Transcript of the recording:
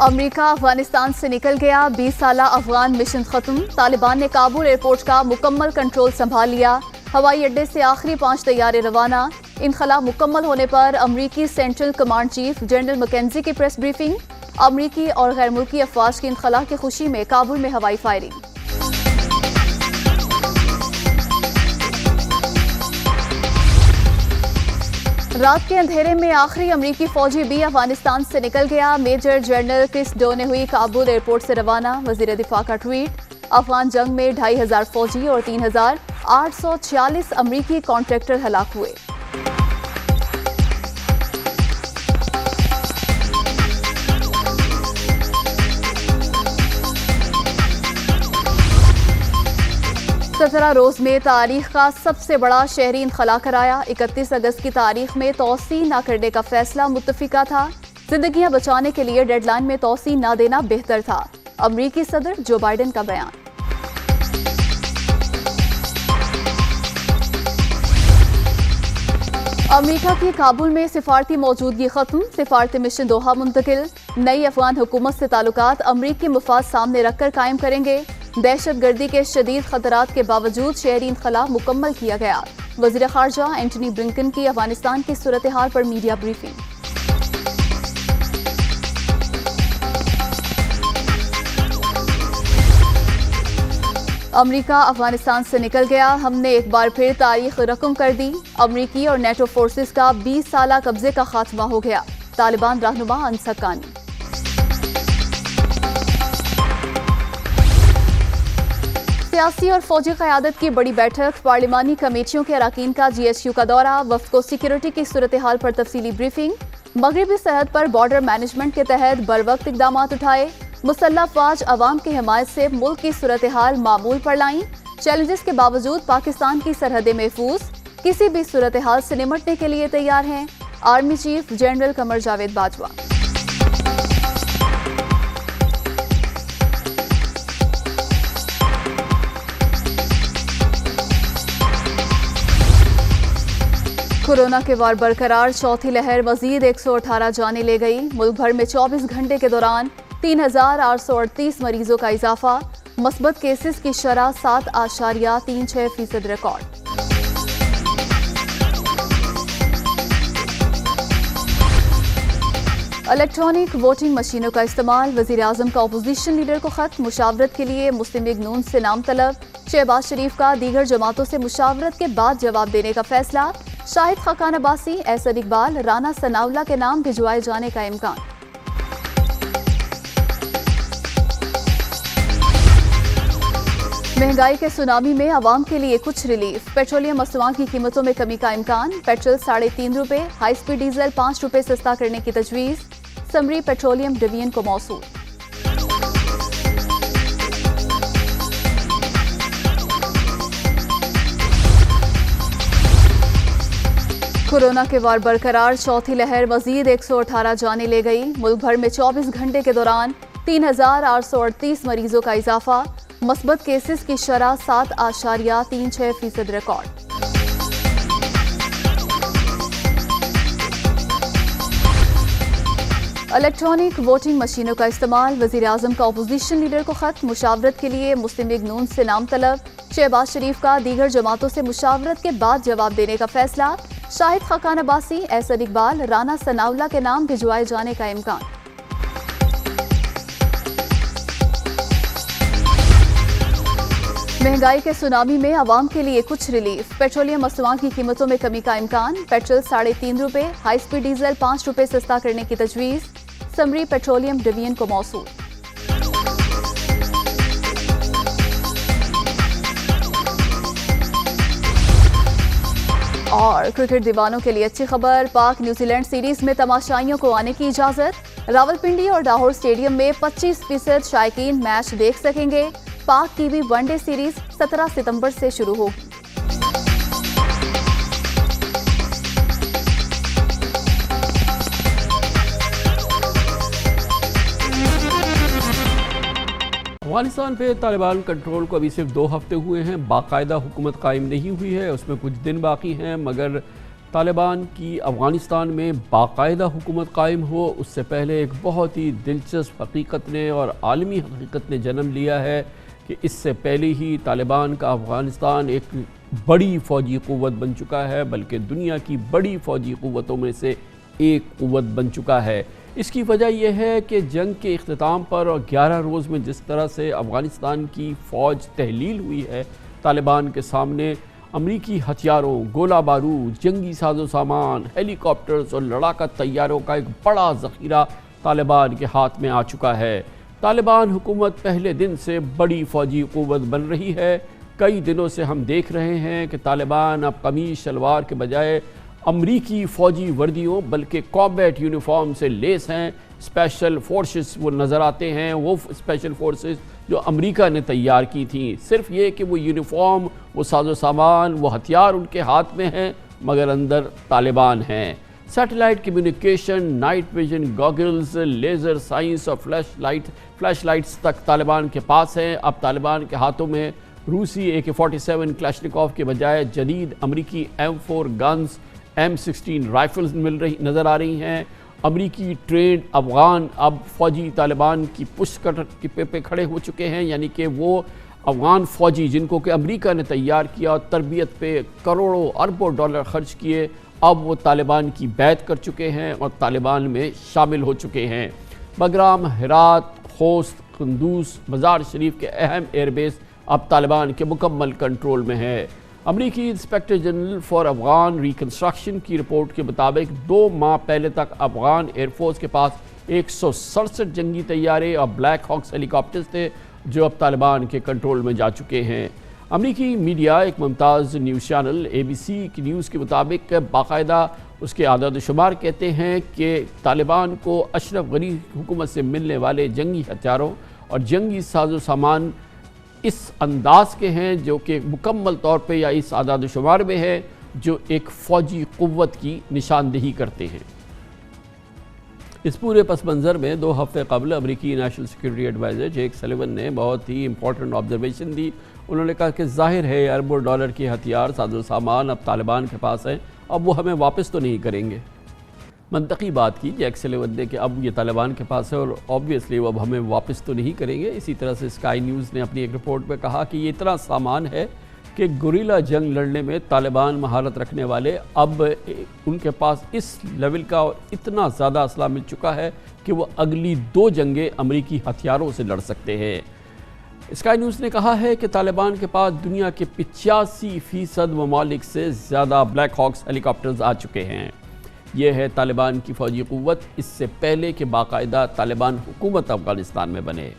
امریکہ افغانستان سے نکل گیا، 20 سالہ افغان مشن ختم، طالبان نے کابل ایئرپورٹ کا مکمل کنٹرول سنبھال لیا، ہوائی اڈے سے آخری 5 طیارے روانہ، انخلا مکمل ہونے پر امریکی سینٹرل کمانڈ چیف جنرل مکینزی کی پریس بریفنگ، امریکی اور غیر ملکی افواج کی انخلا کی خوشی میں کابل میں ہوائی فائرنگ۔ رات کے اندھیرے میں آخری امریکی فوجی بھی افغانستان سے نکل گیا، میجر جنرل کرس ڈونے ہوئی کابل ایئرپورٹ سے روانہ، وزیر دفاع کا ٹویٹ، افغان جنگ میں 2500 فوجی اور 3846 امریکی کانٹریکٹر ہلاک ہوئے۔ سترہ روز میں تاریخ کا سب سے بڑا شہری انخلا کرایا، 31 اگست کی تاریخ میں توسیع نہ کرنے کا فیصلہ متفقہ تھا، زندگیاں بچانے کے لیے ڈیڈ لائن میں توسیع نہ دینا بہتر تھا، امریکی صدر جو بائیڈن کا بیان۔ امریکہ کی کابل میں سفارتی موجودگی ختم، سفارتی مشن دوحہ منتقل، نئی افغان حکومت سے تعلقات امریکی مفاد سامنے رکھ کر قائم کریں گے، دہشت گردی کے شدید خطرات کے باوجود شہری انخلا مکمل کیا گیا، وزیر خارجہ اینٹونی بلنکن کی افغانستان کی صورتحال پر میڈیا بریفنگ۔ امریکہ افغانستان سے نکل گیا، ہم نے ایک بار پھر تاریخ رقم کر دی، امریکی اور نیٹو فورسز کا 20 سالہ قبضے کا خاتمہ ہو گیا، طالبان رہنما انس حقانی۔ سیاسی اور فوجی قیادت کی بڑی بیٹھک، پارلیمانی کمیٹیوں کے اراکین کا GSU کا دورہ، وفد کو سیکیورٹی کی صورتحال پر تفصیلی بریفنگ، مغربی سرحد پر بارڈر مینجمنٹ کے تحت بروقت اقدامات اٹھائے، مسلح افواج عوام کی حمایت سے ملک کی صورتحال معمول پر لائیں، چیلنجز کے باوجود پاکستان کی سرحدیں محفوظ، کسی بھی صورتحال سے نمٹنے کے لیے تیار ہیں، army chief general Qamar Javed Bajwa. Corona کے وار برقرار، چوتھی لہر مزید 118 جانیں لے گئی، ملک بھر میں 24 گھنٹے کے دوران 3838 مریضوں کا اضافہ، مثبت کیسز کی شرح 7.36% ریکارڈ۔ الیکٹرانک ووٹنگ مشینوں کا استعمال، وزیر اعظم کا اپوزیشن لیڈر کو خط، مشاورت کے لیے مسلم لیگ نون سے نام طلب، شہباز شریف کا دیگر جماعتوں سے مشاورت کے بعد جواب دینے کا فیصلہ، شاہد خاقان عباسی، احسن اقبال، رانا ثناءاللہ کے نام بھجوائے جانے کا امکان۔ مہنگائی کے سونامی میں عوام کے لیے کچھ ریلیف، پیٹرولیم مصنوعات کی قیمتوں میں کمی کا امکان، پیٹرول 3.5 روپے، ہائی سپیڈ ڈیزل 5 روپے سستا کرنے کی تجویز، سمری پیٹرولیم ڈویژن کو موصول۔ کورونا کے وار برقرار، چوتھی لہر مزید 118 جانیں لے گئی، ملک بھر میں 24 گھنٹے کے دوران 3838 مریضوں کا اضافہ، مثبت کیسز کی شرح 7.36% ریکارڈ۔ الیکٹرانک ووٹنگ مشینوں کا استعمال، وزیر اعظم کا اپوزیشن لیڈر کو خط، مشاورت کے لیے مسلم لیگ نون سے نام طلب، شہباز شریف کا دیگر جماعتوں سے مشاورت کے بعد جواب دینے کا فیصلہ، شاہد خاقان عباسی، احسن اقبال، رانا ثناءاللہ کے نام بھجوائے جانے کا امکان۔ مہنگائی کے سونامی میں عوام کے لیے کچھ ریلیف، پیٹرولیم مصنوعات کی قیمتوں میں کمی کا امکان، پیٹرول 3.5 روپے، ہائی سپیڈ ڈیزل 5 روپے سستا کرنے کی تجویز، سمری پیٹرولیم ڈویژن کو موصول۔ اور کرکٹ دیوانوں کے لیے اچھی خبر، پاک نیوزی لینڈ سیریز میں تماشائیوں کو آنے کی اجازت، راولپنڈی اور لاہور اسٹیڈیم میں 25% شائقین میچ دیکھ سکیں گے، پاک T V one day series 17 ستمبر سے شروع ہوگی۔ افغانستان پہ طالبان کنٹرول کو ابھی صرف 2 ہفتے ہوئے ہیں، باقاعدہ حکومت قائم نہیں ہوئی ہے، اس میں کچھ دن باقی ہیں، مگر طالبان کی افغانستان میں باقاعدہ حکومت قائم ہو اس سے پہلے ایک بہت ہی دلچسپ حقیقت نے اور عالمی حقیقت نے جنم لیا ہے کہ اس سے پہلے ہی طالبان کا افغانستان ایک بڑی فوجی قوت بن چکا ہے، بلکہ دنیا کی بڑی فوجی قوتوں میں سے ایک قوت بن چکا ہے۔ اس کی وجہ یہ ہے کہ جنگ کے اختتام پر اور 11 روز میں جس طرح سے افغانستان کی فوج تحلیل ہوئی ہے، طالبان کے سامنے امریکی ہتھیاروں، گولہ بارود، جنگی ساز و سامان، ہیلی کاپٹرز اور لڑاکا طیاروں کا ایک بڑا ذخیرہ طالبان کے ہاتھ میں آ چکا ہے۔ طالبان حکومت پہلے دن سے بڑی فوجی قوت بن رہی ہے۔ کئی دنوں سے ہم دیکھ رہے ہیں کہ طالبان اب قمیص شلوار کے بجائے امریکی فوجی وردیوں بلکہ کامبیٹ یونیفارم سے لیس ہیں۔ اسپیشل فورسز وہ نظر آتے ہیں، وہ اسپیشل فورسز جو امریکہ نے تیار کی تھیں۔ صرف یہ کہ وہ یونیفارم، وہ ساز و سامان، وہ ہتھیار ان کے ہاتھ میں ہیں مگر اندر طالبان ہیں۔ Satellite communication, night vision goggles, laser science اور فلیش لائٹس تک طالبان کے پاس ہیں۔ اب طالبان کے ہاتھوں میں روسی AK-47 کلاشنکوف کے بجائے جدید امریکی M4 گنز، M16 رائفلز نظر آ رہی ہیں۔ امریکی ٹرینڈ افغان اب فوجی طالبان کی پشت پہ کھڑے ہو چکے ہیں، یعنی کہ وہ افغان فوجی جن کو کہ امریکہ نے تیار کیا اور تربیت پہ کروڑوں اربوں ڈالر خرچ کیے، اب وہ طالبان کی بیعت کر چکے ہیں اور طالبان میں شامل ہو چکے ہیں۔ بگرام، ہرات، خوست، قندوز، مزار شریف کے اہم ایئر بیس اب طالبان کے مکمل کنٹرول میں ہے۔ امریکی inspector general for Afghan reconstruction کی رپورٹ کے مطابق 2 ماہ پہلے تک افغان ایئر فورس کے پاس 167 جنگی طیارے اور بلیک ہاکس ہیلی کاپٹرز تھے جو اب طالبان کے کنٹرول میں جا چکے ہیں۔ امریکی میڈیا ایک ممتاز نیوز چینل ABC کی نیوز کے مطابق باقاعدہ اس کے اعداد و شمار کہتے ہیں کہ طالبان کو اشرف غنی حکومت سے ملنے والے جنگی ہتھیاروں اور جنگی ساز و سامان اس انداز کے ہیں جو کہ مکمل طور پہ یا اس اعداد و شمار میں ہے جو ایک فوجی قوت کی نشاندہی کرتے ہیں۔ اس پورے پس منظر میں 2 ہفتے قبل امریکی national security adviser Jake Sullivan نے بہت ہی امپورٹنٹ آبزرویشن دی۔ انہوں نے کہا کہ ظاہر ہے اربوں ڈالر کے ہتھیار، ساز و سامان اب طالبان کے پاس ہیں، اب وہ ہمیں واپس تو نہیں کریں گے۔ منطقی بات کی جیک سلیون نے کہ اب یہ طالبان کے پاس ہے اور آبویسلی وہ اب ہمیں واپس تو نہیں کریں گے۔ اسی طرح سے اسکائی نیوز نے اپنی ایک رپورٹ میں کہا کہ یہ اتنا سامان ہے کہ گوریلا جنگ لڑنے میں طالبان مہارت رکھنے والے اب ان کے پاس اس لیول کا اور اتنا زیادہ اسلحہ مل چکا ہے کہ وہ اگلی 2 جنگیں امریکی ہتھیاروں سے لڑ سکتے ہیں۔ اسکائی نیوز نے کہا ہے کہ طالبان کے پاس دنیا کے 85% ممالک سے زیادہ بلیک ہاکس ہیلی کاپٹرز آ چکے ہیں۔ یہ ہے طالبان کی فوجی قوت اس سے پہلے کہ باقاعدہ طالبان حکومت افغانستان میں بنے۔